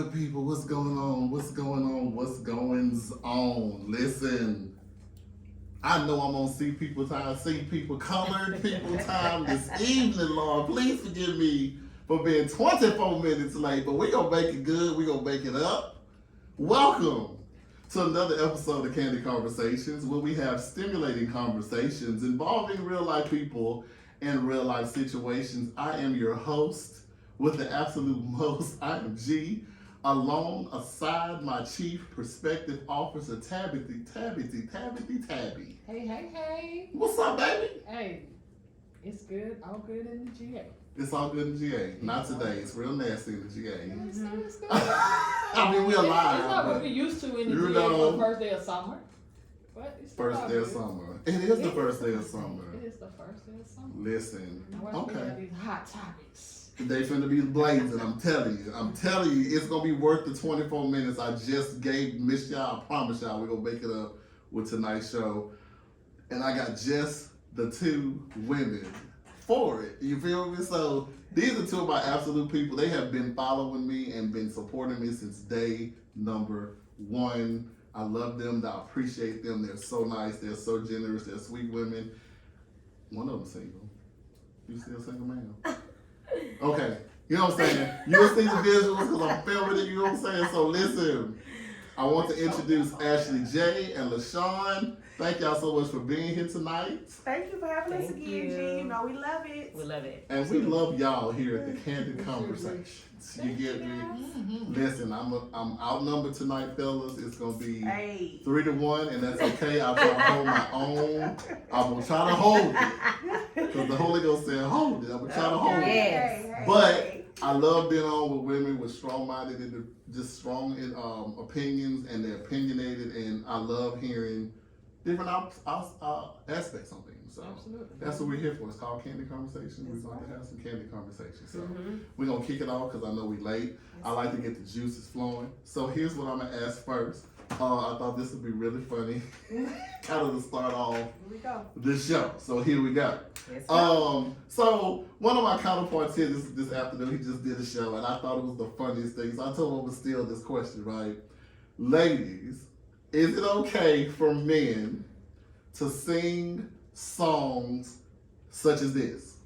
good people? What's going on? What's going on? What's goings on? Listen, I know I'm on see people time, see people colored people time this evening, Lord. Please forgive me for being 24 minutes late, but we're going to make it good. We're going to make it up. Welcome to another episode of Candid Conversations, where we have stimulating conversations involving real life people and real life situations. I am your host with the absolute most. I am G, alongside my chief perspective officer, Tabby. Hey. What's up, baby? Hey, it's good. All good in the GA. It's all good in the GA. Not today. It's real nasty in the GA. It's good. I mean, we're alive. It's not what we used to in the GA for the first day of summer. But it's first day of summer. It is the first day of summer. It is the first day of summer. Listen, okay. These hot topics. They finna be blazing, I'm telling you, it's gonna be worth the 24 minutes I just missed y'all. I promise y'all, we're gonna make it up with tonight's show. And I got just the two women for it. You feel me? So these are two of my absolute people. They have been following me and been supporting me since day number one. I love them. I appreciate them. They're so nice. They're so generous. They're sweet women. One of them single. You still single, man? Okay. You know what I'm saying? You'll see the visuals because I'm filming it. You know what I'm saying? So listen, I want to introduce Ashley J and Lashawn. Thank y'all so much for being here tonight. Thank you for having us again, G. You know, we love it. We love it. And we love y'all here at the Candid Conversations. You get me? Listen, I'm outnumbered tonight, fellas. It's gonna be 3-1, and that's okay. I'll try to hold my own. I'm gonna try to hold it because the Holy Ghost said hold it. I'm gonna try to hold it. But I love being on with women with strong-minded and just strong opinions, and they're opinionated, and I love hearing different aspects on things. So that's what we're here for. It's called Candid Conversations. We're going to have some candid conversations. So we're going to kick it off because I know we're late. I like to get the juices flowing. So here's what I'm going to ask first. I thought this would be really funny, kind of to start off this show. So here we go. So one of my counterparts here this afternoon, he just did a show, and I thought it was the funniest thing. So I told him to steal this question, right? Ladies, is it okay for men to sing songs such as this?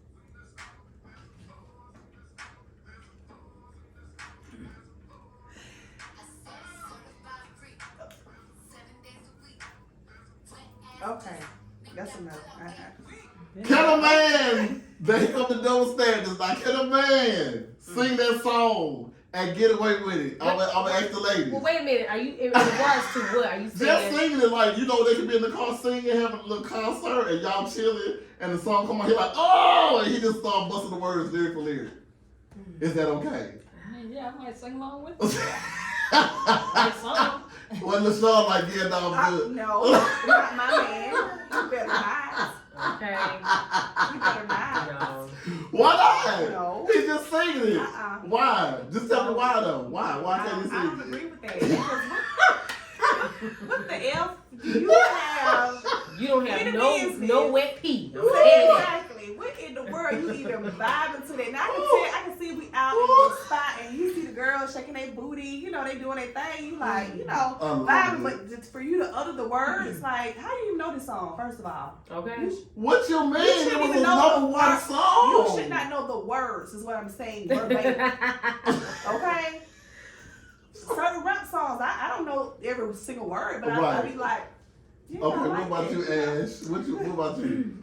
Okay, that's enough. Can a man, they come to double standards, like can a man sing that song and get away with it? I'm gonna ask the ladies. Well, wait a minute. Are you in regards to what? Are you saying? Just singing it like, you know, they could be in the car singing, having a little concert, and y'all chilling, and the song come on, he like, oh, and he just start busting the words lyric for lyric. Is that okay? Yeah, I might sing along with it. Like song. Well, Lashawn like, yeah, no, I'm good. No, not my man. You better not. Okay. You better not. No. Why not? No. He's just singing it. Why? Just tell me why though. Why can't he sing I don't it? agree with that. What the F do you have? You don't have no wet pee. Exactly. What in the world you even vibing to that? Now I can see we out in the spot and you see the girls shaking their booty. You know they doing their thing. You like vibing, but just for you to utter the words, like how do you know this song? First of all, Okay. What you mean? You shouldn't It was even a know number the one words. song. You should not know the words. Is what I'm saying. Verbatim. Okay. Certain rap songs, I don't know every single word, but I'll be like, yeah, okay, I what like about it. you, Ash? What about you?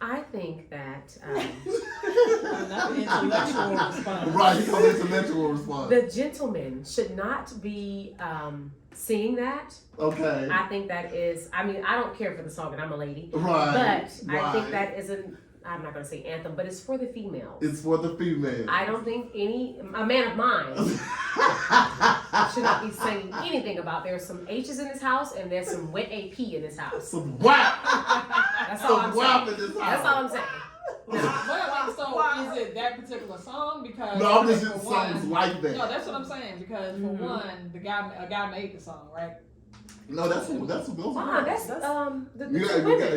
I think that Not the intellectual response. Right, he comes intellectual response. the gentleman should not be singing that. Okay. I think that is. I mean, I don't care for the song, and I'm a lady. Right. But I think that is an. I'm not going to say anthem, but it's for the females. It's for the female. I don't think a man of mine should not be saying anything about there's some H's in this house and there's some wet AP in this house. Some WAP. That's all I'm saying. In this house. That's all I'm saying. So is it that particular song? Because No, I'm just using songs like that. No, that's what I'm saying. Because for one, a guy made the song, right? No, that's those that's are the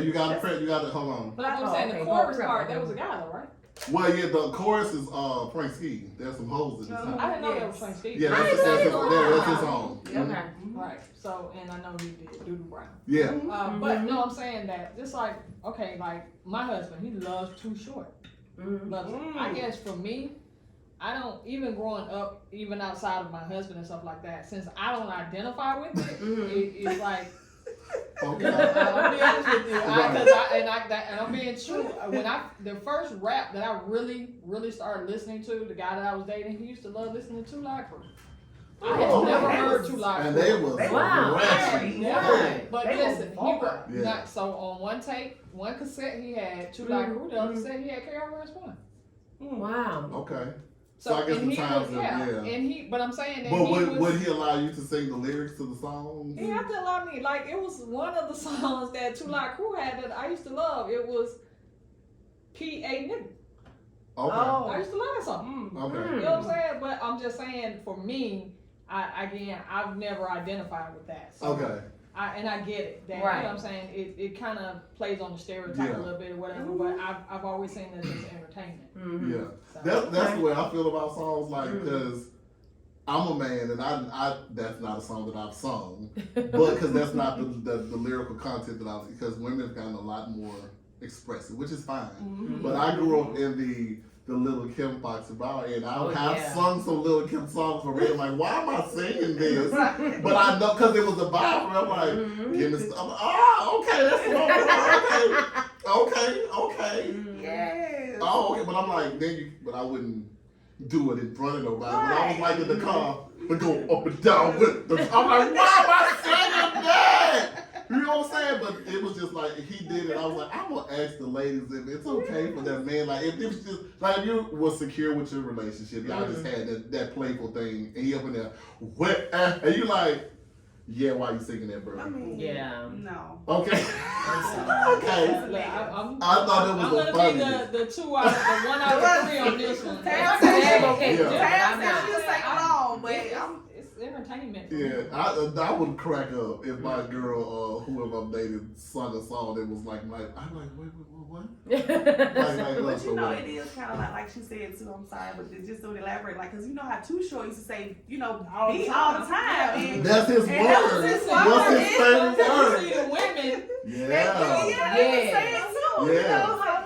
you got to hold on. But I'm saying the chorus part, that was a guy though, right? Well, yeah, the chorus is Frank Ski. There's some hoes in this house. I didn't know that was Frank Steve. Yeah, that's his song. Okay. Right. So, and I know he did Doodle Brown. Yeah. But no, I'm saying that just like, okay, like my husband, he loves Too Short. Loves it. I guess for me, I don't, even growing up, even outside of my husband and stuff like that, since I don't identify with it, it's like, Okay. you know, I'll be honest with you, and I'm being true. When the first rap that I really started listening to, the guy that I was dating, he used to love listening to Two Live Crew. I had never heard Two Live Crew. And they was ratchet. Yeah. But They listen, he was Yeah. not, so on one cassette he had Two Live Crew, the other cassette he had KRS-One. Wow. Okay. So I guess and the he times was, of, but I'm saying that But would he allow you to sing the lyrics to the song? He had to allow me. Like, it was one of the songs that Two Live Crew had that I used to love. It was P.A. Nigga. Okay. I used to love that song. Okay. You know what I'm saying? But I'm just saying, for me, I've never identified with that. So Okay. I get it. That, Right. You know what I'm saying? It kind of plays on the stereotype a little bit or whatever, but I've always seen it as entertainment. Yeah. So. That's the way I feel about songs, like, because I'm a man and I that's not a song that I've sung, but because that's not the lyrical content that because women have gotten a lot more expressive, which is fine. But I grew up in the Little Kim Fox about, and I have sung some Little Kim songs for real. I'm like, why am I singing this? But I know because it was a vibe. I'm like, give me stuff. Oh, okay, that's okay. Yes. Oh, okay, but I'm like, but I wouldn't do it in front of nobody. When I was like in the car, we go up and down with the, I'm like, why am I singing that? You know what I'm saying? But it was just like, he did it. I was like, I'm going to ask the ladies if it's okay for that man. Like, if it was just, like, if you were secure with your relationship, y'all just had that playful thing, and he up in there, what? And you like, yeah, why you singing that, bro? I mean, no. Okay. Okay. I thought it was I'm funny. gonna be the 1 out of 3 on this one. Tam said okay. she'll sing along, but It's entertainment. Yeah, I would crack up if my girl, whoever I'm dating, sung a song that was like, I'm like, wait, what? But you know, it is kind of like she said too. I'm sorry, but just to elaborate, like, because you know how Too Short used to say, beat all the time. And that's his word. What's his favorite word? See the women.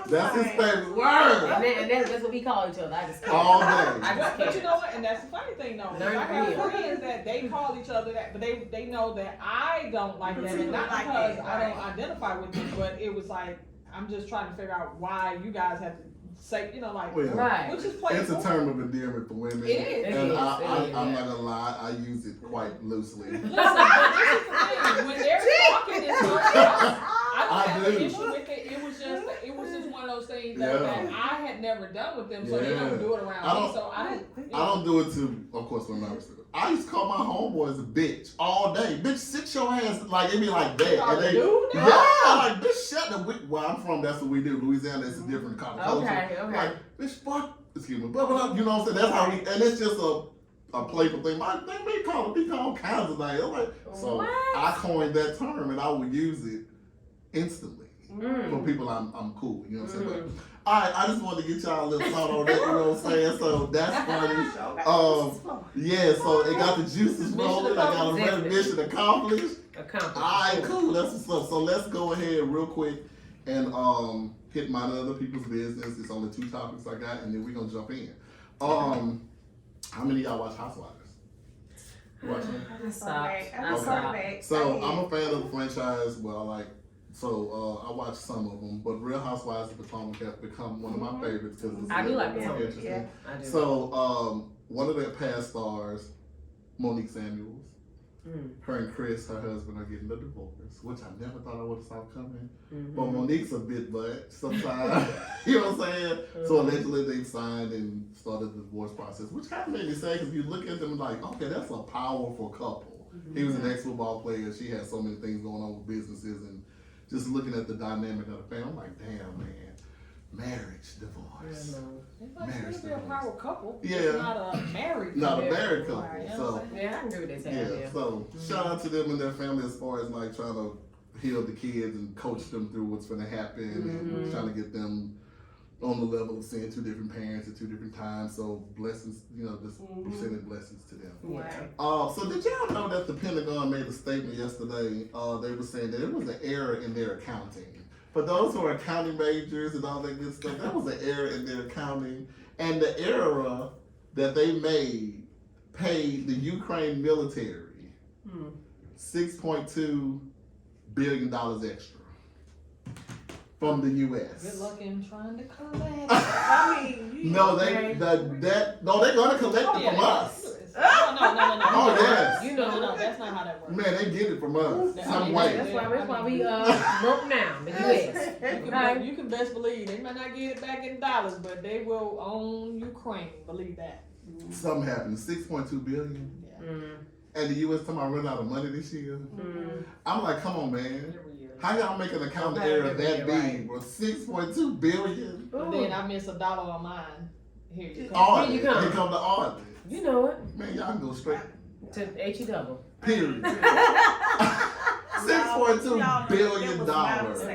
That's his favorite word. And that's what we call each other. I just can't. All day. But you know what? And that's the funny thing, though. I have friends that they call each other that, but they know that I don't like that, and not because I don't identify with it, but it was like, I'm just trying to figure out why you guys have to say, which is playful. It's a term of endearment for women. It is. And I'm not gonna lie, I use it quite loosely. Listen, but this is the thing. When they're talking and stuff, I don't have an issue with it. It was just one of those things that I had never done with them, so they don't do it around me. So I don't do it to, of course, when I was there. I used to call my homeboys a bitch all day. Bitch, sit your ass, like, it be like that. And they, like, bitch, shut the, where I'm from, that's what we do. Louisiana is a different kind of culture. Okay. Like, bitch, fuck, excuse me, blah, blah, blah, you know what I'm saying? That's how we, and it's just a playful thing. They be called all kinds of things. Like, so I coined that term and I would use it instantly for people I'm cool, you know what I'm saying? But, all right, I just wanted to get y'all a little thought on that, you know what I'm saying? So that's funny. So it got the juices rolling. I got a mission accomplished. All right, cool. That's what's up. So let's go ahead real quick and hit my other people's business. It's only 2 topics I got, and then we're gonna jump in. How many of y'all watch Housewives? Watching? I started back. So I'm a fan of the franchise. Well, I watch some of them, but Real Housewives of Potomac has become one of my favorites because it's I do like really interesting. Yeah, I do. So one of their past stars, Monique Samuels, her and Chris, her husband, are getting a divorce, which I never thought I would have saw coming. But Monique's a bit much sometimes. You know what I'm saying? So allegedly they signed and started the divorce process, which kind of made me sad because you look at them and like, okay, that's a powerful couple. He was an ex-football player. She had so many things going on with businesses and just looking at the dynamic of the family, I'm like, damn, man, marriage, divorce. Marriage, be a power couple. Yeah. It's not a married couple. Not a married couple. Right, So, yeah, I can agree with that. yeah. So, shout out to them and their family as far as like trying to heal the kids and coach them through what's going to happen and trying to get them on the level of seeing two different parents at two different times. So blessings, just sending blessings to them. Yeah. So did y'all know that the Pentagon made a statement yesterday? They were saying that there was an error in their accounting. For those who are accounting majors and all that good stuff, that was an error in their accounting. And the error that they made paid the Ukraine military $6.2 billion extra from the U.S. Good luck in trying to collect. I mean, they're gonna collect it from us. No. Oh yes. No, that's not how that works. Man, they get it from us Yeah, some I mean, way. That's why we broke down the U.S. You can best believe they might not get it back in dollars, but they will own Ukraine. Believe that. Something happened. 6.2 billion. Yeah. And the U.S. talking about running out of money this year. I'm like, come on, man. How y'all make an account error that big for 6.2 billion? But then I miss $1 on mine. Here you come. Audit. Here you come. Here come the audit. You know it. Man, y'all can go straight. To HE double. Period. $6.2 billion. No, that was not a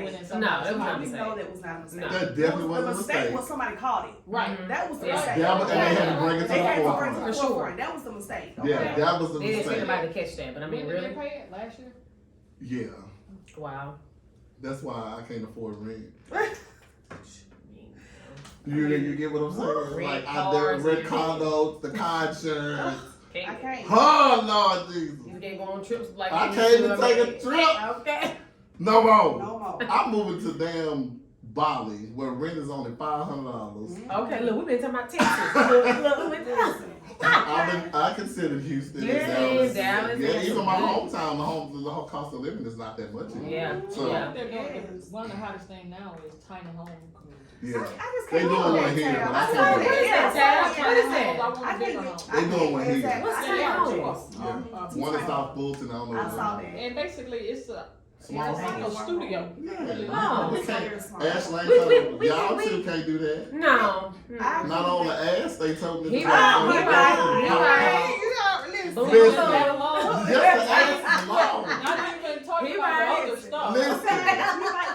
we mistake. know that was not a mistake. No. That definitely wasn't a mistake. Was somebody caught it. Right. That was the Yeah. mistake. And they had to bring it to They had the to bring it to forefront. the For sure. forefront. That was the mistake. Okay? Yeah, that was the They didn't mistake. think about to catch that, but I mean, When did really? they pay it? Last year? Yeah. Wow. That's why I can't afford rent. You You get what I'm saying? Rent Like I did cars rent and- condos, the car insurance. I can't. Oh Lord Jesus. You can't go on trips like I you can't used even to, take a man. trip. Okay. No more. No more. I'm moving to damn Bali where rent is only $500. Okay, look, we've been talking about Texas. Look, we went to Texas. I consider Houston Yeah, and Dallas. Dallas Yeah, is even my good. hometown, the whole cost of living is not that much. Yeah. So, Yeah. One of the hottest things now is tiny home communities. yeah. I just They can't doing go one there, here, Tam. but I I can't saw do that. it. Yeah, I saw What is that? I want I a bigger can't home. get. They doing one here. Exactly. What's I tiny can't home? do Yeah. it. One in South Fulton, I don't know. I saw that. And basically, it's a Small it's like a house. studio. Yeah. Oh. We It's can't. very small. Ashley, We- y'all too can't do that. No. Not on the ass, they told me. He to right, put he it right, on. he right. You know, listen. Believe Listen. it or not. Just the ass is long. Not even talking He about right. the other stuff. Listen.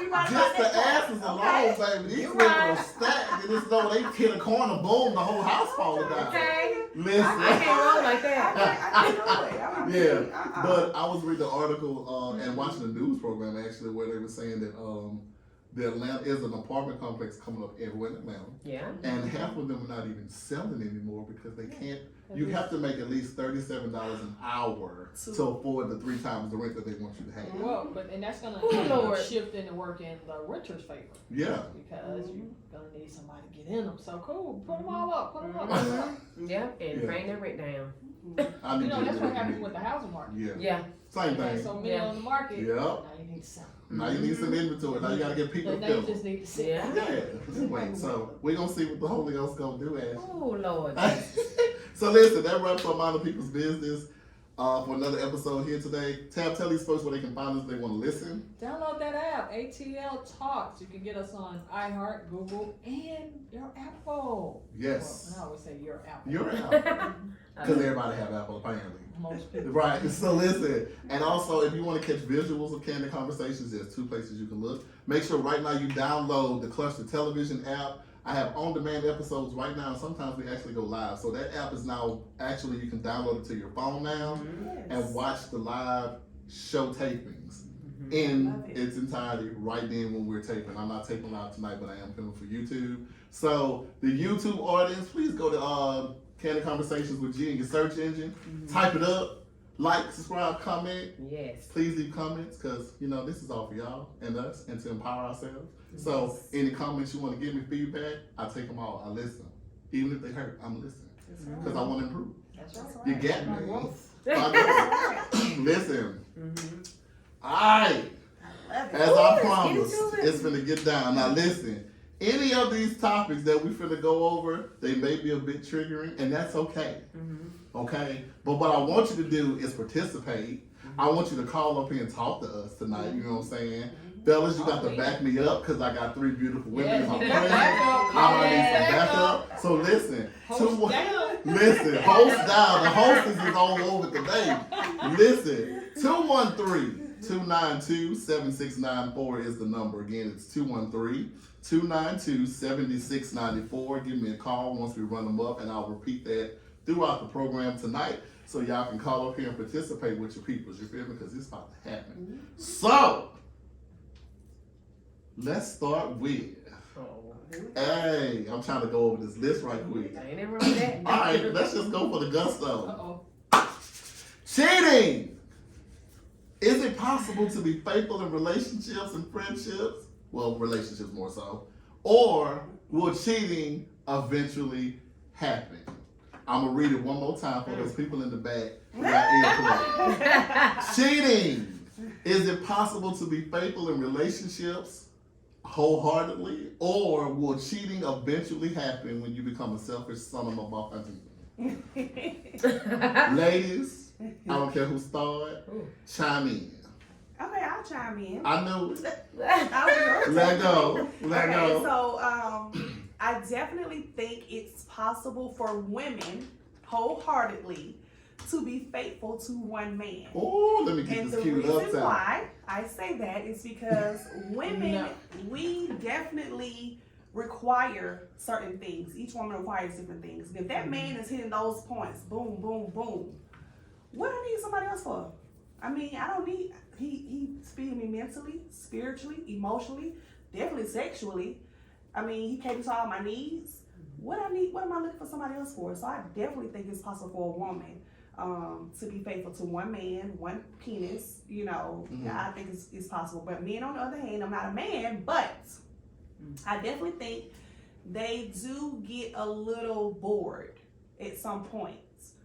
You right Just about the that. ass is Okay. alone, baby. These You people right. are stacked. And it's though they hit a corner, boom, the whole house falling down. Okay. Listen. I can't roll like that. I can't do it. I mean, Yeah, but I was reading an article and watching a news program actually where they were saying that the Atlanta is an apartment complex coming up everywhere in Atlanta, Yeah. and half of them are not even selling anymore because they can't. You have to make at least $37 an hour to afford the 3 times the rent that they want you to have. Well, and that's gonna Lord. shift in and work in the renter's favor Yeah. because you're gonna need somebody to get in them. So cool, put them all up, put them up. Yeah, and Yeah. bring that rent down. I need You know, to that's get what rid happens of with the housing market. Yeah. Yeah. Same You got thing. so many Yeah. on the market. Yep. Now you need to sell. Now you need some inventory. Now you gotta get people to Now you fill just them. need to sit. Yeah. Yeah. Just wait. So we're gonna see what the Holy Ghost gonna do, Ash. Oh, Lord. So listen, that wraps up Mind the People's Business for another episode here today. Tab, tell these folks where they can find us if they want to listen. Download that app, ATL Talks. You can get us on iHeart, Google, and your Apple. Yes. Well, I always say your Apple. Your Apple. Because everybody have Apple apparently. Most people. Right. So listen. And also if you want to catch visuals of Candid Conversations, there's 2 places you can look. Make sure right now you download the Cluster Television app. I have on-demand episodes right now, and sometimes we actually go live. So that app is now, actually, you can download it to your phone now and watch the live show tapings in its entirety right then when we're taping. I'm not taping live tonight, but I am filming for YouTube. So the YouTube audience, please go to Candid Conversations with G in your search engine. Type it up. Like, subscribe, comment. Yes. Please leave comments because, you know, this is all for y'all and us and to empower ourselves. So any comments you want to give me, feedback, I take them all. I listen. Even if they hurt, I'm listening because I want to improve. That's right. You get me? Right. Listen. All right. As I promised, it's finna get down. Now listen, any of these topics that we finna go over, they may be a bit triggering, and that's okay. Okay? But what I want you to do is participate. I want you to call up here and talk to us tonight, you know what I'm saying? Fellas, you got to back me up because I got 3 beautiful women in my Yes, presence. backup. I might need some Yes, backup. So listen, Host down. listen, host down. The hostess is all over today. Listen, 292-7694 is the number. Again, it's 213-292-7694. Give me a call once we run them up, and I'll repeat that throughout the program tonight, so y'all can call up here and participate with your peoples. You feel me? Because it's about to happen. So, let's start with. Hey, I'm trying to go over this list right quick. I ain't never wrote that. All right, let's just go for the gusto. Uh-oh. Cheating. Is it possible to be faithful in relationships and friendships? Well, relationships more so. Or will cheating eventually happen? I'm going to read it one more time for those people in the back who got earplugs. Cheating. Is it possible to be faithful in relationships wholeheartedly? Or will cheating eventually happen when you become a selfish son of a buffet? Ladies, I don't care who started. Chime in. Okay, I'll chime in. I know. Let Let go. So, I definitely think it's possible for women wholeheartedly to be faithful to one man. Oh, let me get And this the queued up. reason why I say that is because women, we definitely require certain things. Each woman requires different things. And if that man is hitting those points, boom, boom, boom, what do I need somebody else for? I mean, I don't need, he's feeding me mentally, spiritually, emotionally, definitely sexually. I mean, he caters to all my needs. What am I looking for somebody else for? So I definitely think it's possible for a woman to be faithful to one man, one penis, you know. I think it's possible. But men, on the other hand, I'm not a man, but I definitely think they do get a little bored at some points.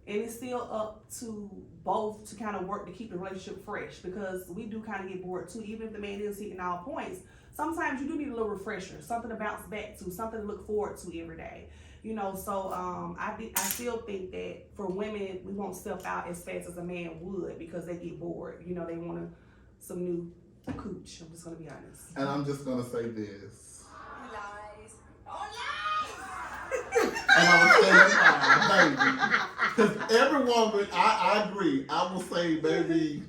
And it's still up to both to kind of work to keep the relationship fresh, because we do kind of get bored too. Even if the man is hitting all points, sometimes you do need a little refresher, something to bounce back to, something to look forward to every day. You know, so I still think that for women, we won't step out as fast as a man would because they get bored. You know, they want some new cooch. I'm just going to be honest. And I'm just going to say this. Lies. And I would say, baby, because every woman, I agree. I will say, baby,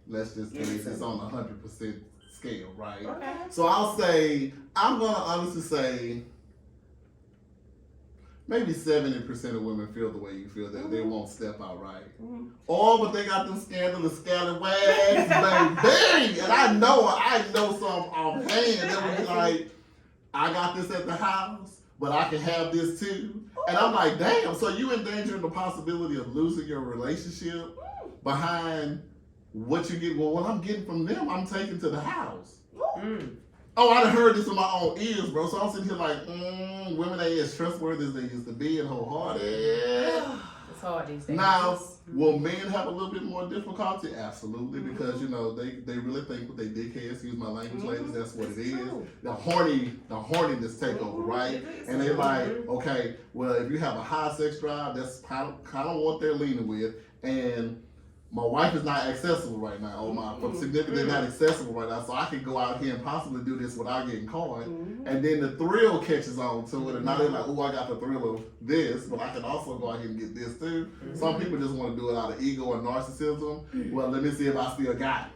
let's just say it's on a 100% scale, right? Okay. So I'll say, I'm going to honestly say, maybe 70% of women feel the way you feel, that they won't step out right. Oh, but they got them scandalous scallywags, baby. And I know some offhand that would be like, I got this at the house, but I can have this too. And I'm like, damn, so you endangering the possibility of losing your relationship behind what you get. Well, what I'm getting from them, I'm taking to the house. Oh, I done heard this in my own ears, bro. So I'm sitting here like, women ain't as trustworthy as they used to be and wholehearted. It's hard these days. Now, will men have a little bit more difficulty? Absolutely, because you know they really think with their dickheads, excuse my language, ladies, that's what it is. The horniness take over, right? And they like, okay, well, if you have a high sex drive, that's kind of what they're leaning with, and my wife is not accessible right now, or my significant is not accessible right now, so I can go out here and possibly do this without getting caught. And then the thrill catches on to it, and now they're like, oh, I got the thrill of this, but I can also go out here and get this too. Some people just want to do it out of ego and narcissism. Well, let me see if I still got it.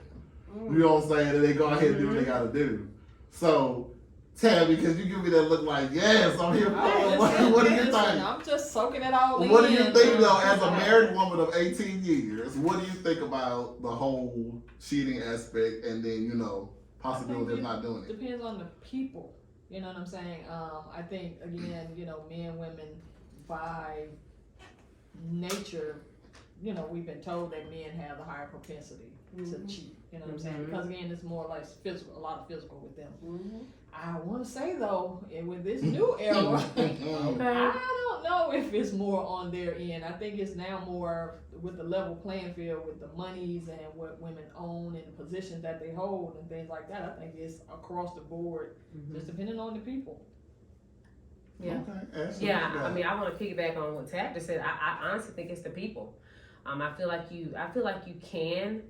You know what I'm saying? And they go ahead and do what they got to do. So, Tab, because you give me that look like, yes, I'm here for it. What do you think? I'm just soaking it all in. What do you think, though, as a married woman of 18 years, what do you think about the whole cheating aspect and then, you know, possibility of not doing it? Depends on the people. You know what I'm saying? I think, again, you know, men, women, by nature, you know, we've been told that men have the higher propensity to cheat. You know what I'm saying? Because, again, it's more like physical, a lot of physical with them. I want to say, though, with this new era, I don't know if it's more on their end. I think it's now more with the level playing field with the monies and what women own and the positions that they hold and things like that. I think it's across the board, just depending on the people. Yeah. Okay. Yeah, I mean, I want to piggyback on what Tab just said. I honestly think it's the people. I feel like you can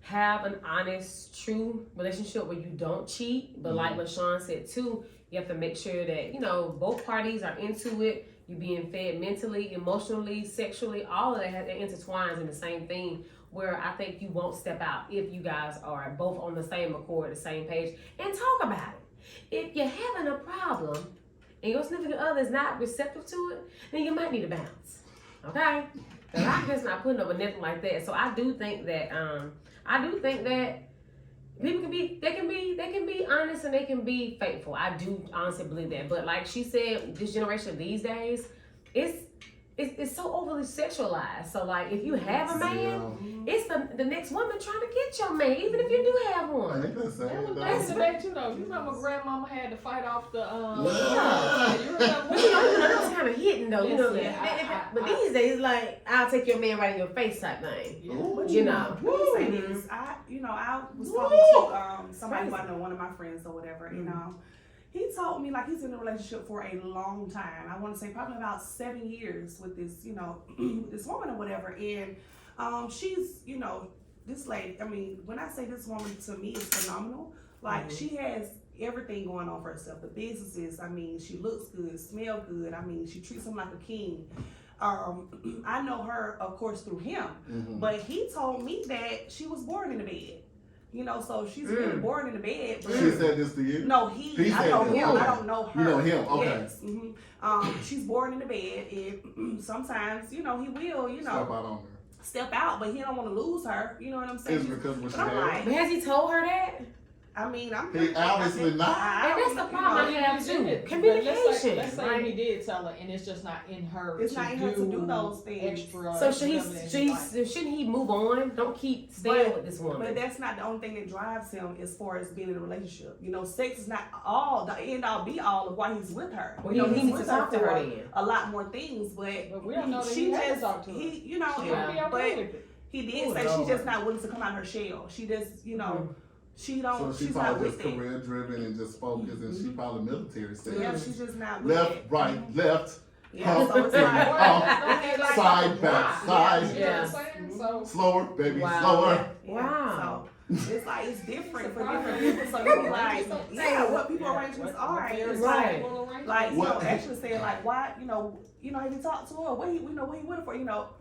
have an honest, true relationship where you don't cheat, but like LaShawn said too, you have to make sure that, you know, both parties are into it. You're being fed mentally, emotionally, sexually, all of that intertwines in the same thing where I think you won't step out if you guys are both on the same accord, the same page, and talk about it. If you're having a problem and your significant other is not receptive to it, then you might need to bounce. Okay? And I'm just not putting up with nothing like that. So I do think that people can be honest and they can be faithful. I do honestly believe that. But like she said, this generation these days, it's so overly sexualized. So like if you have a man, it's the next woman trying to get your man, even if you do have one. I think that's sad. That was back to that too, though. You remember grandmama had to fight off the Yeah. you remember? But that was kind of hitting though, you know. Yeah, but these days, like I'll take your man right in your face type thing. Ooh. You know. Let me say this. I was talking to somebody who I know, one of my friends or whatever, he told me like he's in a relationship for a long time. I want to say probably about 7 years with this, with this woman or whatever. And she's, this lady, I mean, when I say this woman to me is phenomenal, like she has everything going on for herself. The businesses, I mean, she looks good, smells good. I mean, she treats him like a king. I know her, of course, through him, but he told me that she was born in the bed. So she's really born in the bed. But She said this to you? No, I know him. Okay. I don't know her. You know him, okay. Yes. She's born in the bed, and sometimes, he will, Step out on her. step out, but he don't want to lose her. You know what I'm saying? It's because what she But I'm had. like, But has he told her that? I mean, I'm He obviously not. And that's the problem I have too. But Communication. Let's say right? he did tell her, and it's just not in her. It's not in her to do those things. Extra. So shouldn't he move on? Don't keep staying with this woman. But that's not the only thing that drives him as far as being in a relationship. Sex is not all the end all be all of why he's with her. Well, he he's needs to with talk to for her then. a lot more things, but we don't know that she he has just talked to her. he, She would be okay but with it. he did Oh, say Lord. she's just not willing to come out of her shell. She just, she don't. So she she's not probably with just it. career driven and just focused, and she probably military set. Yeah, she's just not with Left, it. right, left, Yeah, so it's like, side, back, side. You know what I'm saying? So Slower, baby, Wow. slower. Wow. So it's like it's different for different people. So you're like, what people arrangements are. It's Right. like What- actually saying like, why, have you talked to her? What he with her for?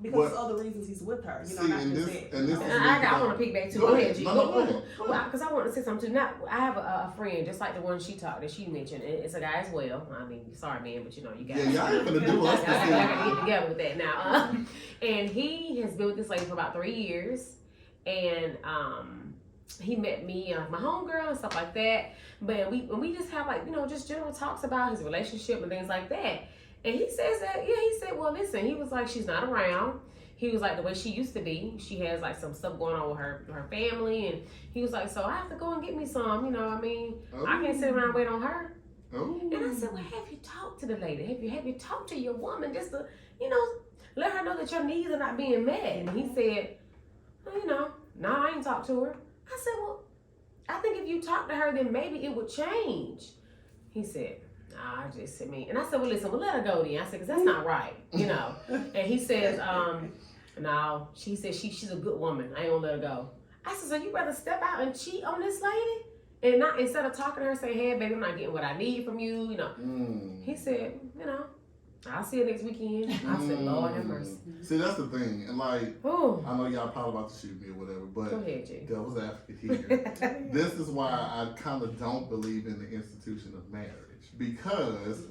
Because What- of other reasons he's with her. See, Not and just this, that. and this is I want to piggyback too. Go ahead, G. No, go ahead. Well, because I want to say something too. I have a friend just like the one that she mentioned. It's a guy as well. I mean, sorry, man, but you got Yeah, y'all ain't gonna do us I this gotta get together with that now. And he has been with this lady for about 3 years, and he met me, my homegirl and stuff like that. But we just have just general talks about his relationship and things like that. And he says that, he said, well, listen, he was like, she's not around. He was like, the way she used to be, she has like some stuff going on with her family. And he was like, so I have to go and get me some, I can't sit around and wait on her. Oh. And I said, well, have you talked to the lady? Have you talked to your woman just to, let her know that your needs are not being met? And he said, well, no, I ain't talked to her. I said, well, I think if you talk to her, then maybe it would change. He said, nah, and I said, well, listen, let her go then. I said, because that's not right, And he says, no, she said she's a good woman. I ain't gonna let her go. I said, so you rather step out and cheat on this lady? And not instead of talking to her, saying, hey, baby, I'm not getting what I need from you, He said, I'll see you next weekend. I said, Lord have mercy. See, that's the thing. And Ooh. I know y'all probably about to shoot me or whatever, but Go ahead, Jay. devil's advocate here. This is why I kind of don't believe in the institution of marriage. Because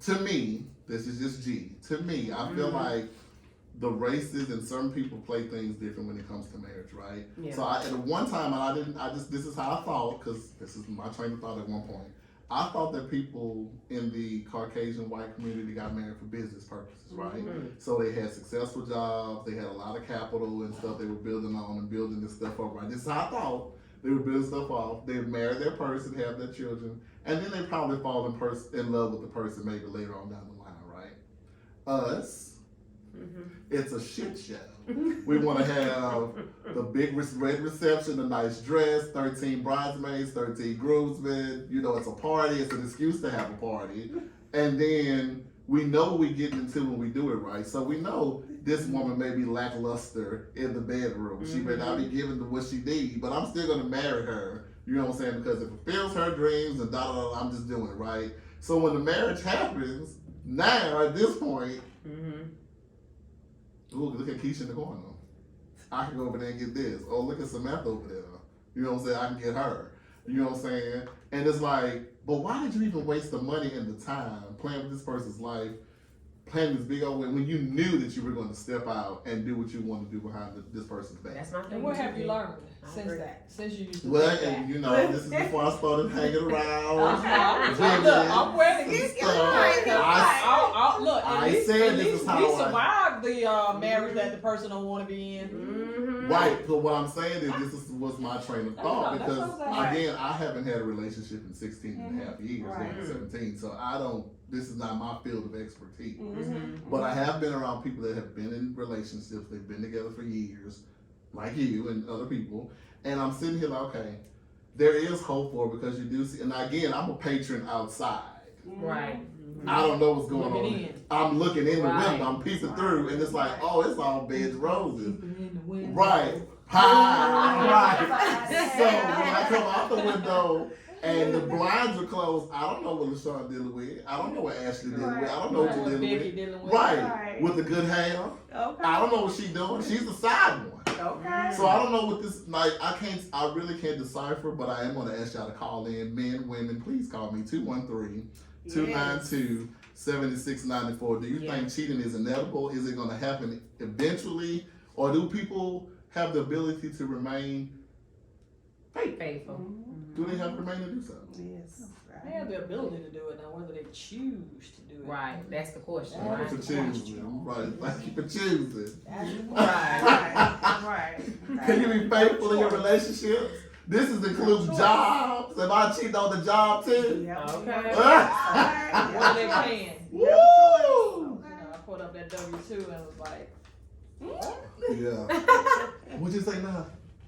to me, this is just G. To me, I feel like the races and certain people play things different when it comes to marriage, right? Yeah. So at one time, this is how I thought, because this is my train of thought at one point. I thought that people in the Caucasian white community got married for business purposes, right? Mm-hmm. So they had successful jobs, they had a lot of capital and stuff they were building on and building this stuff up, right? This is how I thought. They would build stuff off, they would marry their person, have their children, and then they probably fall in love with the person maybe later on down the line, right? Us, it's a shit show. We want to have the big red reception, the nice dress, 13 bridesmaids, 13 groomsmen. It's a party. It's an excuse to have a party. And then we know what we get into when we do it right. So we know this woman may be lackluster in the bedroom. She may not be giving the what she needs, but I'm still going to marry her. You know what I'm saying? Because it fulfills her dreams and I'm just doing it, right? So when the marriage happens, now at this point, ooh, look at Keisha in the corner. I can go over there and get this. Oh, look at Samantha over there. You know what I'm saying? I can get her. You know what I'm saying? And it's like, but why did you even waste the money and the time playing with this person's life, playing this big old when you knew that you were going to step out and do what you want to do behind this person's back? That's my thing. And what have you learned since that? Since you used to Well, do that? and you know, this is before I started hanging around. I'm ready to get Look, at least we survived the marriage that the person don't want to be in. Mm-hmm. Right. So what I'm saying is was my train of thought That because sounds like again, I haven't had a relationship in 16 and a half years, Right. going 17. So I don't. This is not my field of expertise. Mm-hmm. But I have been around people that have been in relationships. They've been together for years, like you and other people. And I'm sitting here like, okay, there is hope for it because you do see. And again, I'm a patron outside. Right. I don't know what's going on. In. I'm looking in the Right. window. I'm peeping through, and it's like, oh, it's all beds roses. In the window. Right. Hi. Right. So when I come out the window and the blinds are closed, I don't know what LaShawn dealing with. I don't know what Ashley dealing with. I don't know what you're dealing Becky with. dealing with. Right. With the good hair. Okay. I don't know what she's doing. She's the side one. Okay. So I don't know what this like. I really can't decipher. But I am going to ask y'all to call in, men, women. Please call me 213-292-7694. Do you think cheating is inevitable? Is it going to happen eventually, or do people have the ability to remain Faithful. Do they have to remain to do so? Yes. They have the ability to do it now, whether they choose to do it. Right. That's the question. Right. For choosing, right? Thank you for choosing. Right. Can you be faithful in your relationships? This includes jobs. Am I cheating on the job too? Yep. Okay. Well, they can. Woo! You know, I put up that W-2 and was like, Yeah. What'd you say now?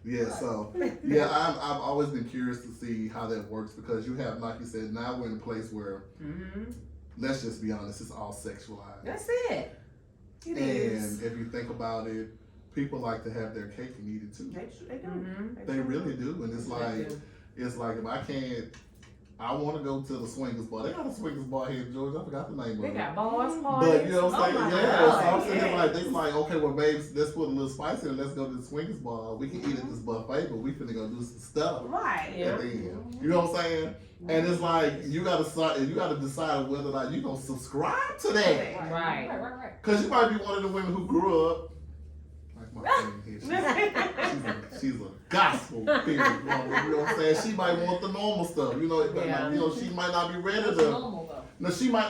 Yeah, so yeah, I've always been curious to see how that works because you have, like you said, now we're in a place where let's just be honest, it's all sexualized. That's it. It And is. if you think about it, people like to have their cake and eat it too. They do. They really do, and it's like if I can't. I want to go to the swingers bar. They got a swingers bar here in Georgia. I forgot the name They of it. got bars, parties. But you know what I'm saying? my Yeah. God, So I'm sitting there yes. like, they like, okay, well, babes, let's put a little spice in it. Let's go to the swingers bar. We can eat at this buffet, but we finna go do some stuff Right. at the end. You know what I'm saying? And it's like you gotta decide whether or not you gonna subscribe to that. Right. right. Cause you might be one of the women who grew up like my friend here. She's a gospel woman. You know what I'm saying? She might want the normal stuff. You know, she might not be ready That's to. normal though. Now she might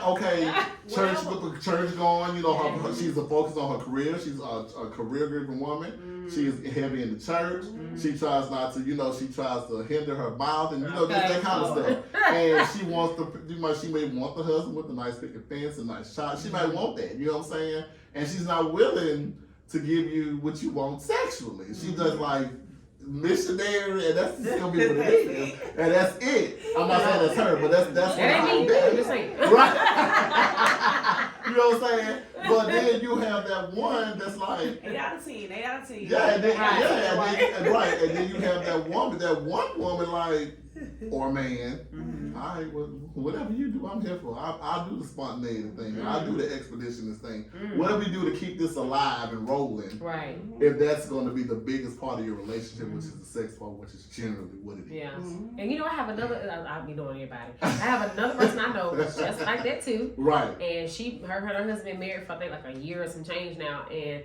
church with the church going. You know, she's a focus on her career. She's a career-driven woman. She is heavy in the church. She tries not to, she tries to hinder her mouth and just that kind of stuff. And she wants she may want the husband with a nice picket fence and nice shot. She might want that. You know what I'm saying? And she's not willing to give you what you want sexually. She just like missionary, and that's just gonna be what it is, and that's it. I'm not saying that's her, but that's That ain't me. I'm just saying. Right. You know what I'm saying? But then you have that one that's like 8 out of 10. 8 out of 10. yeah, and then and then you have that one woman like or man. I whatever you do, I'm here for. I do the spontaneity thing. I do the expeditionist thing. Whatever you do to keep this alive and rolling. Right. If that's going to be the biggest part of your relationship, which is the sex part, which is generally what it is. Yeah. And I have another, I'll be knowing everybody. I have another person I know that's just like that too. Right. And her husband been married for I think like a year or some change now. And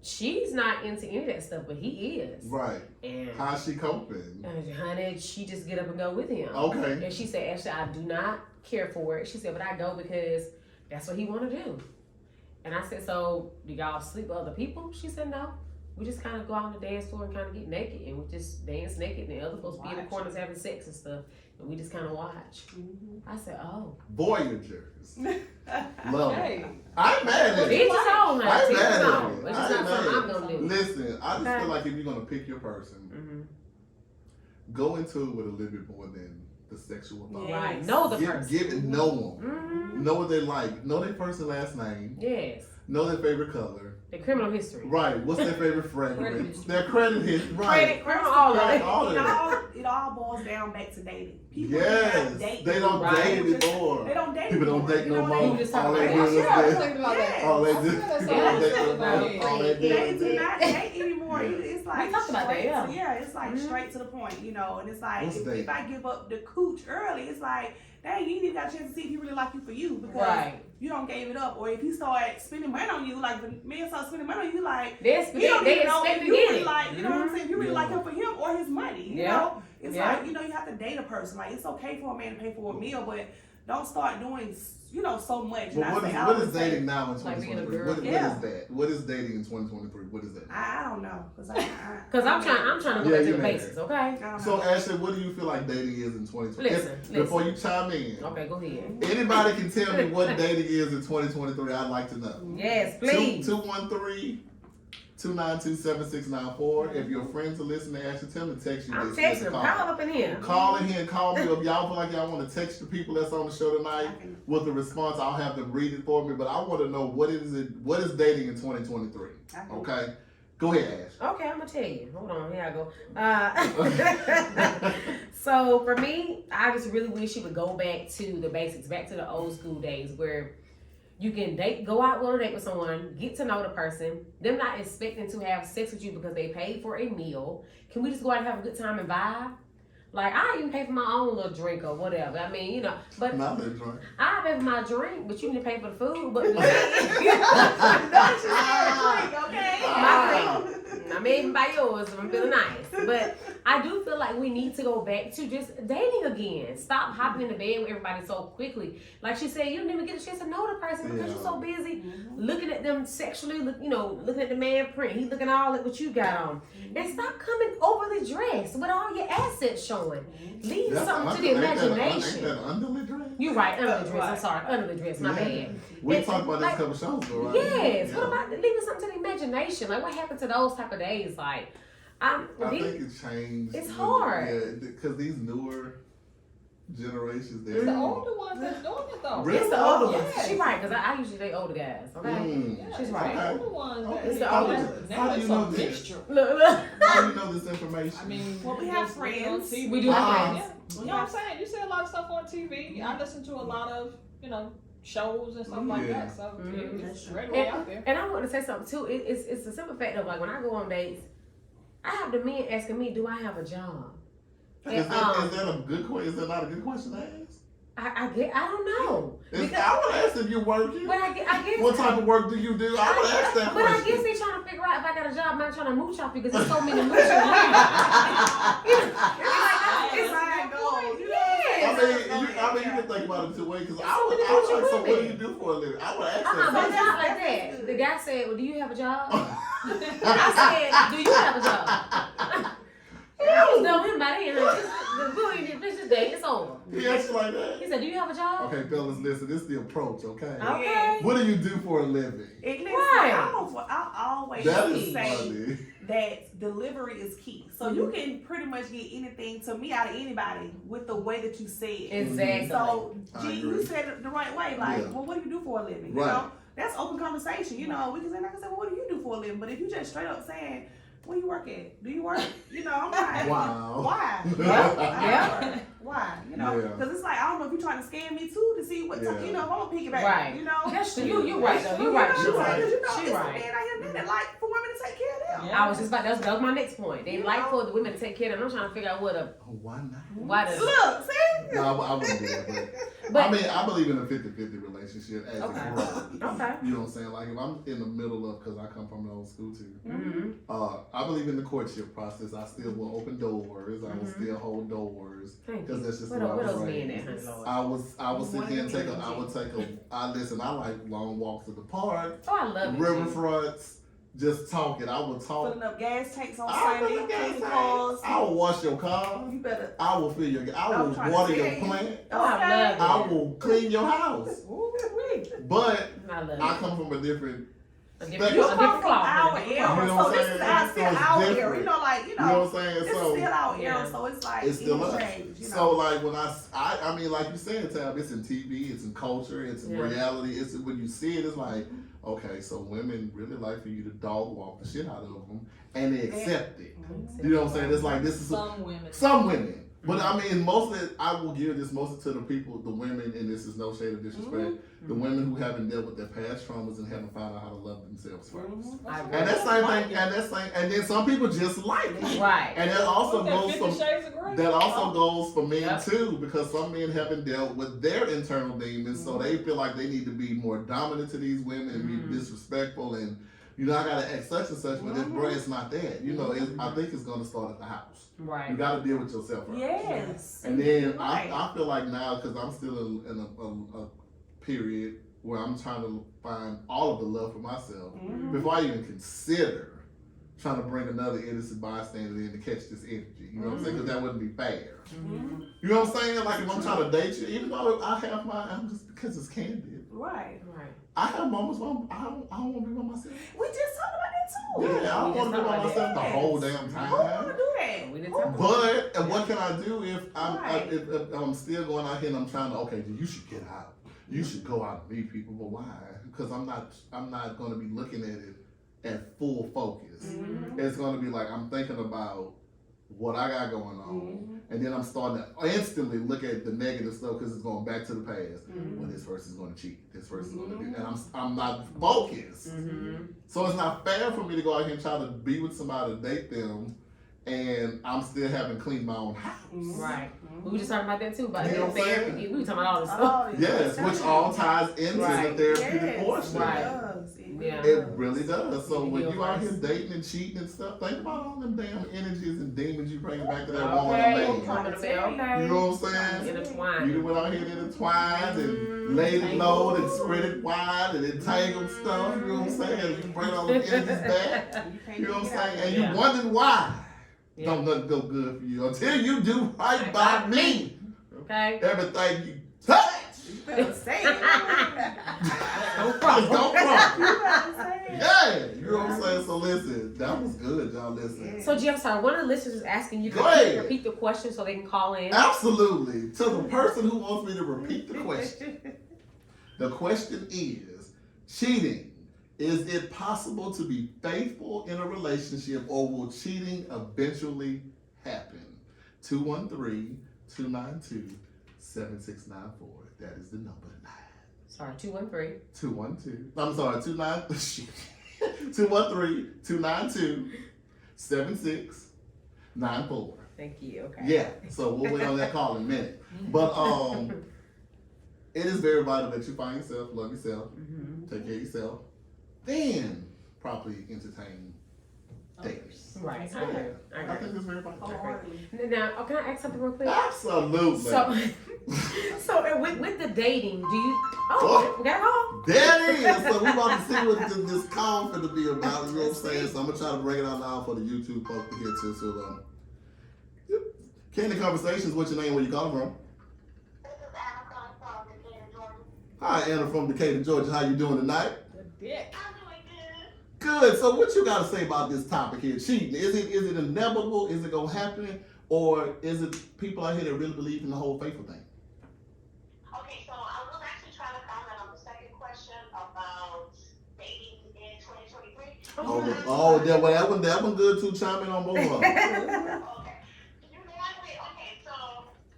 she's not into any of that stuff, but he is. Right. And how's she coping? honey, she just get up and go with him. Okay. And she said, Ashley, I do not care for it. She said, but I go because that's what he want to do. And I said, so do y'all sleep with other people? She said, no. We just kind of go out on the dance floor and kind of get naked, and we just dance naked, and the other folks be in the corners having sex and stuff, and we just kind of watch. I said, oh. Voyagers. Love Hey. it. I ain't mad at it. It's just on, I honey. ain't It's mad just at on. it. It's I just ain't not something I'm mad going at to it. do. Listen, I just Okay. feel like if you're going to pick your person, go into it with a little bit more than the sexual thought. Right. Know the person. Give it, know them. Know what they like. Know their first and last name. Yes. Know their favorite color. The criminal history. Right. What's their favorite fragrance? Their credit history. Right. All of it. All of it. It all boils down back to dating. People Yes. date They don't Right. date anymore. They don't date People don't anymore. date You no know, more. You just talk All they about do I is was this. thinking about that. All they do. Yes. People don't date no more. All they do They is do this. not date anymore. more. It's like we talked about that, yeah, it's like straight to the point, you know. And it's like if I give up the cooch early, it's like, dang, you ain't even got a chance to see if he really like you for you because you don't gave it up. Or if he start spending money on you, like the man start spending money on you, like they don't even know if you really like, you know what I'm saying? If you really like him for him or his money, you know. It's like, you know, you have to date a person. Like, it's okay for a man to pay for a meal, but don't start doing, you know, so much. Well, what is dating now in 2023? What is that? What is dating in 2023? What is that? I don't know. Because I'm trying to go back to the basics, okay? So, Ashley, what do you feel like dating is in 2023? Listen. Before you chime in. Okay, go ahead. Anybody can tell me what dating is in 2023. I'd like to know. Yes, please. 213-292-7694. If your friends are listening, Ashley, tell them to text you. I'm texting them. Call up in here. Call in here and call me. If y'all feel like y'all want to text the people that's on the show tonight with a response, I'll have them read it for me. But I want to know what is dating in 2023. Okay? Go ahead, Ash. Okay, I'm going to tell you. Hold on. Here I go. So for me, I just really wish you would go back to the basics, back to the old school days where you can go out on a date with someone, get to know the person, them not expecting to have sex with you because they paid for a meal. Can we just go out and have a good time and vibe? Like, I even pay for my own little drink or whatever. I mean, you know, but not that drink. I pay for my drink, but you need to pay for the food. But okay? my drink. I may even buy yours if I'm feeling nice. But I do feel like we need to go back to just dating again. Stop hopping in the bed with everybody so quickly. Like she said, you don't even get a chance to know the person because you're so busy looking at them sexually, looking at the man print. He's looking all at what you got on. And stop coming overly dressed with all your assets showing. Leave something to the imagination. Ain't that underly dressed? You're right, underly dressed. I'm sorry, underly dressed. My bad. We talked about this a couple shows ago, right? Yes. What about leaving something to the imagination? Like, what happened to those type of days? Like, I think it changed. It's hard. Yeah, because these newer generations, it's the older ones that's doing it though. Really? It's the older ones. She's right, because I usually date older guys. Okay, she's right. The older ones. It's the older ones. How do you know this? Look. How do you know this information? I mean, well, we have friends. We do have friends. You know what I'm saying? You see a lot of stuff on TV. I listen to a lot of, shows and stuff like that. So it's readily out there. And I want to say something too. It's the simple fact of, like, when I go on dates, I have the men asking me, do I have a job? Is that a good question? Is that not a good question to ask? I don't know. I would ask if you're working. But I guess. What type of work do you do? I would ask that but question. I guess they're trying to figure out if I got a job. I'm not trying to mooch off because there's so many mooches. It's I mean, you can think about it two ways. Because I would like, so what do you do for a living? I would ask that. But it's not like that. The guy said, well, do you have a job? I said, do you have a job? I was done with him by then. The bully did this day. It's over. He asked you like that? He said, do you have a job? Okay, fellas, listen. This is the approach, okay? Okay. What do you do for a living? Right. I always say that delivery is key. So you can pretty much get anything to me out of anybody with the way that you say it. Exactly. So, you said it the right way. Like, well, what do you do for a living? Right. You know, that's open conversation. You know, we can say, well, what do you do for a living? But if you just straight up saying, where you work at? Do you work? I'm like, wow. Why? Yeah. Why? Because it's like, I don't know if you're trying to scam me too to see what, if I'm gonna piggyback. Right. That's true. You're right though. You're right. She's right. She's It's right. men out here that like for women to take care of them. I was just about, that was my next point. They like for the women to take care of them. I'm trying to figure out why not? Look, see? No, I wouldn't do that. But I mean, I believe in a 50-50 relationship as it grows. Okay. You know what I'm saying? Like, if I'm in the middle of, because I come from an old school too, I believe in the courtship process. I still will open doors. I will still hold doors. Because that's just what I was raised. I would sit here and listen, I like long walks at the park. Oh, I love it. Riverfronts. Just talking. I will talk. Filling up gas tanks on Sunday. Cars. I will wash your car. You better. I will fill your. I will water your plant. Oh, I love it. I will clean your house. But I come from a different. You come from our era, so this is still our era. You know what I'm saying? This is still our era, so it's like it's still us. Change, So like when I mean, like you said, Tab, it's in TV, it's in culture, it's in reality. It's when you see it, it's like, okay, so women really like for you to dog walk the shit out of them, and they accept it. You know what I'm saying? It's like this is some women. Some women. But I mean, most of it, I will give this mostly to the people, the women, and this is no shade of disrespect, the women who haven't dealt with their past traumas and haven't found out how to love themselves first. And that same thing, and then some people just like it. Right. And that also goes for men Yep. too, because some men haven't dealt with their internal demons, so they feel like they need to be more dominant to these women and be disrespectful and. You know, I gotta act such and such, but it's not that. You know, I think it's gonna start at the house. Right. You gotta deal with yourself first. Yes. And then I feel like now, because I'm still in a period where I'm trying to find all of the love for myself before I even consider trying to bring another innocent bystander in to catch this energy. You know what I'm saying? Because that wouldn't be fair. You know what I'm saying? Like if I'm trying to date you, even though I have I'm just because it's Candid. Right. I have moments where I don't want to be by myself. We just talked about that too. Yeah, I don't want to be by myself the whole damn time. Who want to do that? We didn't talk about But what can I do if I'm still going out here and I'm trying to? Okay, you should get out. You should go out and meet people. But why? Because I'm not going to be looking at it at full focus. It's going to be like I'm thinking about what I got going on, and then I'm starting to instantly look at the negative stuff because it's going back to the past. Well, this person's going to cheat. This person's going to do, and I'm not focused. So it's not fair for me to go out here and try to be with somebody, date them, and I'm still having cleaned my own house. Right. We were just talking about that too, about You know what I'm therapy. saying? We were talking about all this stuff. Yes, which all ties into the therapeutic portion. Right. Yeah. It really does. So when Heal you out here first. dating and cheating and stuff, think about all them damn energies and demons you bring back to that woman Okay. and man. Okay. You know what I'm saying? Intertwined. You went out here and intertwined and laid it low and spread it wide and entangled stuff. You know what I'm saying? You bring all the energies back. You know what I'm saying? And you wondering why don't nothing go good for you until you do right by me. Okay. Everything you touch. You better say it. Don't problem. Don't problem. You better say it. Yeah, you know what I'm saying? So listen, that was good, y'all. Listen. So, Jim, sorry, one of the listeners is asking you to Go ahead. repeat the question so they can call in. Absolutely. To the person who wants me to repeat the question is, cheating, is it possible to be faithful in a relationship or will cheating eventually happen? 213-292-7694. That is the number tonight. Sorry, 213. 212-292-7694. Thank you. Okay. Yeah, so we'll wait on that call in a minute. But it is very vital that you find yourself, love yourself, take care of yourself, then properly entertain daters. Right. I I think it's very vital. Now, can I ask something real quick? Absolutely. So with the dating, do you? Oh, we got a call. There it is. So we're about to see what this call finna be about. You know what I'm saying? So I'm gonna try to break it out now for the YouTube folks to hear too. So Candid Conversations, what's your name? Where you calling from? This is Anna calling from Decatur, Georgia. Hi, Anna from Decatur, Georgia. How you doing tonight? I'm doing good. Good. So what you got to say about this topic here? Cheating. Is it inevitable? Is it gonna happen? Or is it people out here that really believe in the whole faithful thing? Okay, so I was actually trying to comment on the second question about dating in 2023. Oh, that one good too. Chime in on both of them. Okay. Okay, so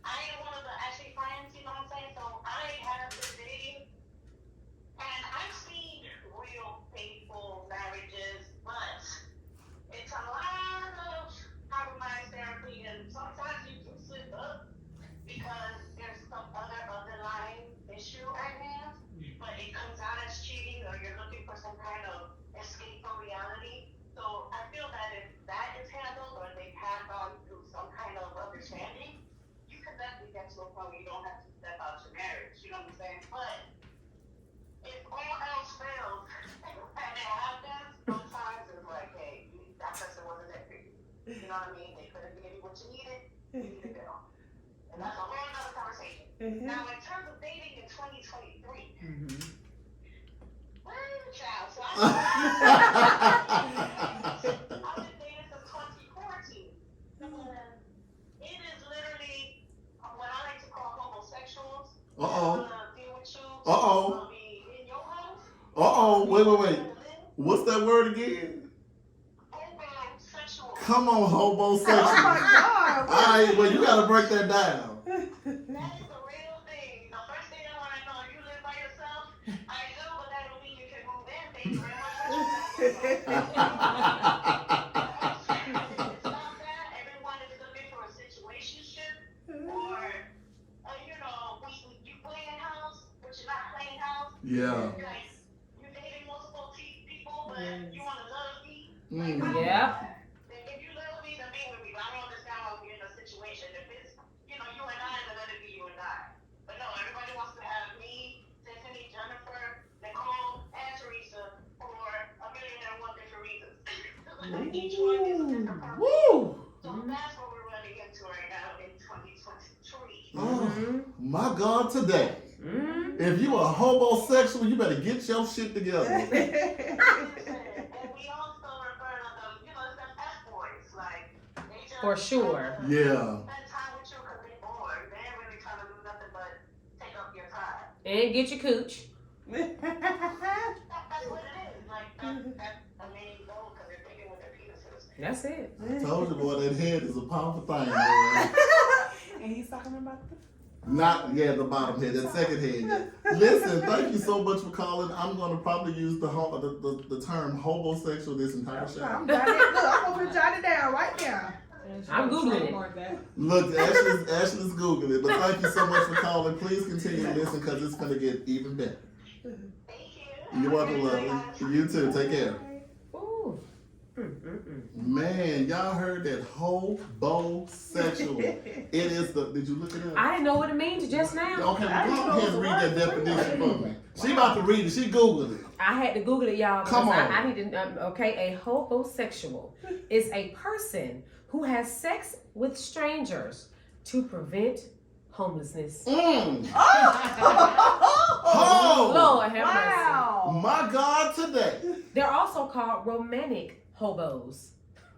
I am one of the Ashley friends, you know what I'm saying? So I have been dating, and I've seen real faithful marriages, but it's a lot of compromise therapy, and sometimes you can slip up because there's some other underlying issue at hand, but it comes out as cheating or you're looking for some kind of escape from reality. So I feel that if that is handled or they have gone through some kind of understanding, you can definitely get to a point where you don't have to step out your marriage, you know what I'm saying? But if all else fails and it happens, sometimes it's like, hey, that person wasn't there for you. You know what I mean? They couldn't give you what you needed, you need to go. And that's a whole other conversation. Now, in terms of dating in 2023, child, so I've been dating since 2014. It is literally what I like to call homosexuals. Deal with you. Be in your house. Wait. What's that word again? Homosexual. Come on, homosexual. Oh my God. down. Alright, well you gotta break that down. That is a real thing. The first thing I want to know, you live by yourself? I do, but that don't mean you can move in. Thank you very much. It's not that. Everyone is looking for a situationship or, you playing house, but you're not playing house. Yeah. Like, you're dating multiple people, but you want to love me. Yeah. If you love me, then be with me. But I don't understand why we're in a situation. If it's, you and I, then let it be you and I. But no, everybody wants to have me, Tiffany, Jennifer, Nicole, and Teresa for a million and one different reasons. Each one is a different purpose. Woo! So that's what we're running into right now in 2023. Oh my God, today. Mm-hmm. If you are homosexual, you better get your shit together. And we also refer to them, it's them F-boys. Like, they just For sure. Yeah. spend time with you because they're bored. They ain't really trying to do nothing but take up your time. And get your cooch. That's what it is. Like, that's a main goal because they're thinking with their penises. That's it. I told you, boy, that head is a powerful thing, boy. And he's talking about the Not, the bottom head, that second head. Listen, thank you so much for calling. I'm going to probably use the term homosexual this entire show. I'm gonna jot it down right now. I'm Googling it. that. Look, Ashley's Googling it, but thank you so much for calling. Please continue to listen because it's going to get even better. Thank you. You're welcome, lovely. You too. Take care. Ooh. Man, y'all heard that homosexual. It is did you look it up? I didn't know what it means just now. Okay, well, go ahead and read that definition for me. She about to read it. She Googled it. I had to Google it, y'all. Come because on. I need to, a homosexual is a person who has sex with strangers to prevent homelessness. Oh! Lord have Wow. My God, today. mercy. They're also called romantic hobos,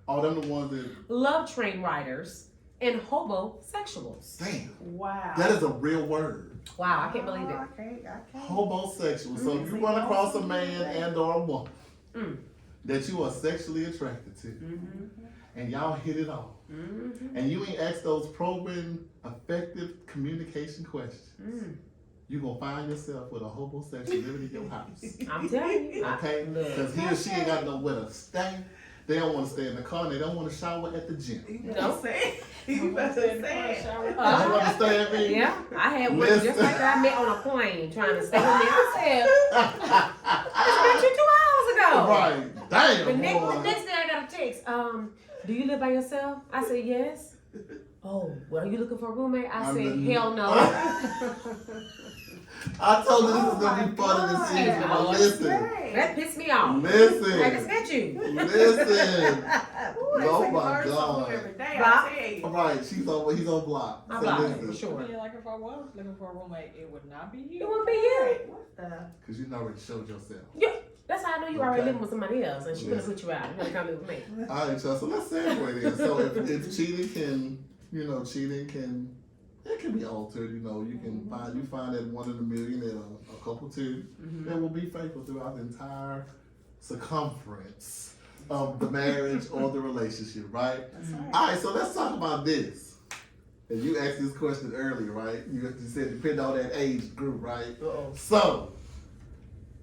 Oh, them the ones that, love train riders, and hobosexuals. damn, Wow. that is a real word. Wow, I can't believe it. I can't. Homosexual. So if you run across a man and or a woman Mm. that you are sexually attracted to, Mm-hmm. and y'all hit it off, Mm-hmm. and you ain't asked those probing, effective communication questions, Mm. you're going to find yourself with a homosexual living in your house. I'm telling you. Okay? Look. Because he or she ain't got nowhere to stay. They don't want to stay in the car and they don't want to shower at the gym. No. You better say it. You understand me? Yeah, I had one Listen. just like that I met on a plane trying to stay with me. I said, I met you 2 hours ago. Right. Damn, The boy. next day I got a text. Do you live by yourself? I said, yes. Oh, well, are you looking for a roommate? I said, hell no. I told you this is going to be fun this season. But listen. That pissed me off. Listen. I just met you. Listen. Oh my God. Every day, Block. I tell you. All right, he's on block. I'm So blocked listen. for sure. Yeah, like if I was looking for a roommate, it would not be It you. wouldn't be you. What the? Because you already showed yourself. That's how I know you already Okay. living with somebody else, and she gonna Yes. put you out. You gotta come live with me. All right, y'all. So let's segue then. So if cheating can, it can be altered. You can find that 1 in a million that a couple two that will be faithful throughout the entire circumference of the marriage or the relationship, right? That's right. All right, so let's talk about this. And you asked this question earlier, right? You said depending on that age group, right? Uh-oh. So,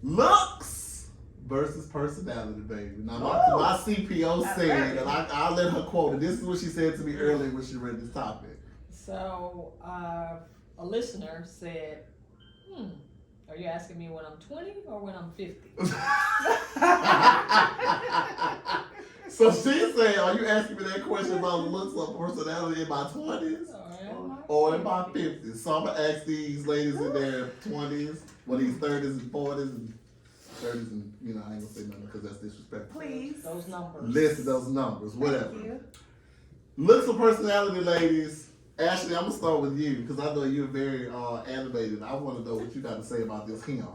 looks versus personality, baby. Now, my CPO said, and I'll let her quote it. This is what she said to me earlier when she read this topic. So, a listener said, are you asking me when I'm 20 or when I'm 50? So she said, are you asking me that question about looks or personality in my 20s or in my 50s? So I'm going to ask these ladies in their 20s, these 30s and 40s and 30s and, I ain't going to say nothing because that's disrespectful. Please. Those numbers. Listen those numbers, whatever. Thank you. Looks or personality, ladies. Ashley, I'm going to start with you because I know you're very animated. I want to know what you got to say about this him.